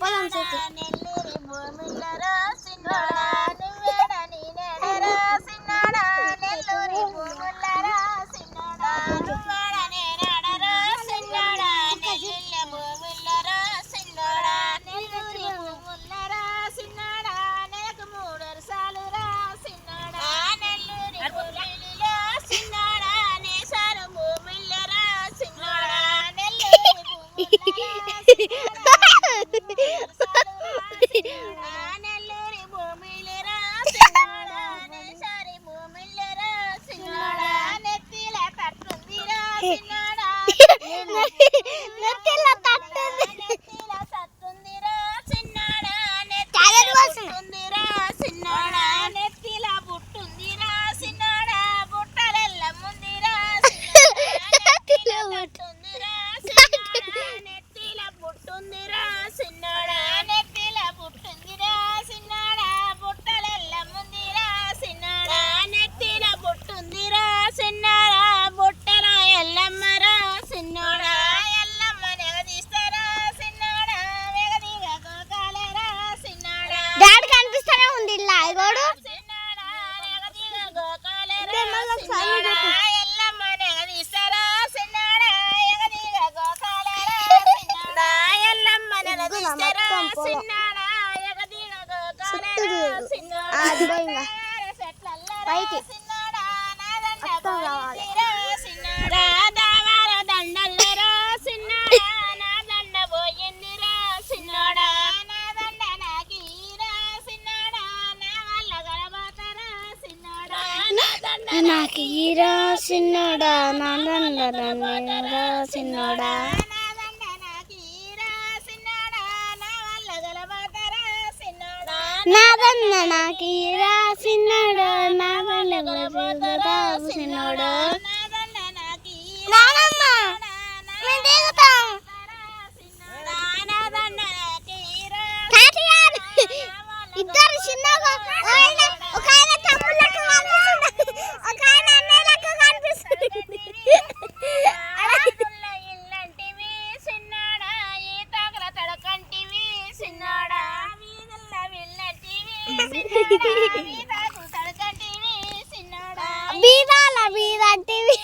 పొలం నెల్లూరి భూములరా సిన్నోడా నువ్వేడ నేనేడరా సిన్నోడా నెల్లూరి భూములరా సిన్నోడా నువ్వేడ నేనేడరా సిన్నోడా నెల్లూరి భూములరా సిన్నోడా నెల్లూరి భూములరా సిన్నోడా నెలకు 3 వరసాలురా సిన్నోడా నెల్లూరి భూములరా సిన్నోడా నేసారు భూములరా సిన్నోడా నెల్లూరి భూములరా నెల్లూరి భూమిలరా సిన్నోడా నేసారి భూమిలరా సిన్నోడా నెత్తిల తట్టుందిరా సిన్నోడా నెత్తిల తట్టుంది నెత్తిల తట్టుందిరా సిన్నోడా నెత్తిల పుట్టుందిరా సిన్నోడా నెత్తిల పుట్టుందిరా సిన్నోడా బుట్టలెల్ల ముందిరా నెత్తిల తట్టుందిరా సిన్నోడా నెత్తిల పుట్టుందిరా సిన్నోడా నెత్తిల పుట్టుందిరా సిన్నోడా బుట్టలెల్ల ముందిరా సిన్నోడా నెత్తిల పుట్టుందిరా సిన్నోడా బుట్టల ఎల్లమ్మరా సిన్నోడా ఎల్లమ్మ నెగదీస్తారా సిన్నోడా వెగదిగ గోకాలరా సిన్నోడా డాడీ కనిపిస్తూనే ఉంది ఇలా ఇగోడు సిన్నోడా నెగదిగ గోకాలరా సిన్నోడా ఎల్లమ్మ నెగదీస్తారా సిన్నోడా ఎగదిగ గోకాలరా సిన్నోడా ఎల్లమ్మ నెగదీస్తారా సిన్నోడా ఎగదిగ గోకాలరా సిన్నోడా పైకి సిన్నోడా నాదన్న అర్థం కావాలి. సిన్నోడా దావార దండల్లరా సిన్నోడా నాదన్న పోయిందిరా సిన్నోడా నాదన్న నాకీరా సిన్నోడా నా వల్ల గడబోతారా సిన్నోడా నాదన్న నాకు ఈరా సిన్నోడా నాన్నరా సిన్నోడా నాదన్న నాకీరా సిన్నోడా నా వల్ల గడబోతారా సిన్నోడా నాదన్న నాకు ఈరా సిన్నోడా నాదన్న గలబోతారా సిన్నోడా నాదన్న నాకీరా నానమ్మ మేము దిగుతాం సిన్నోడా నాదన్న నాకీరా తాతయ్య ఇద్దరు చిన్నగా ఒక ఆయన తమ్ముళ్ళకు కనిపిస్తుంది ఒక ఆయన అన్నయ్యలకు కనిపిస్తుంది ఆడపిల్ల ఇల్లంటివి సిన్నోడా ఈతగల తడకంటివి సిన్నోడా వీధుల్ల విల్లంటివి సిన్నోడా ఈతకు తడకంటివి సిన్నోడా బీదాల బీదంటివి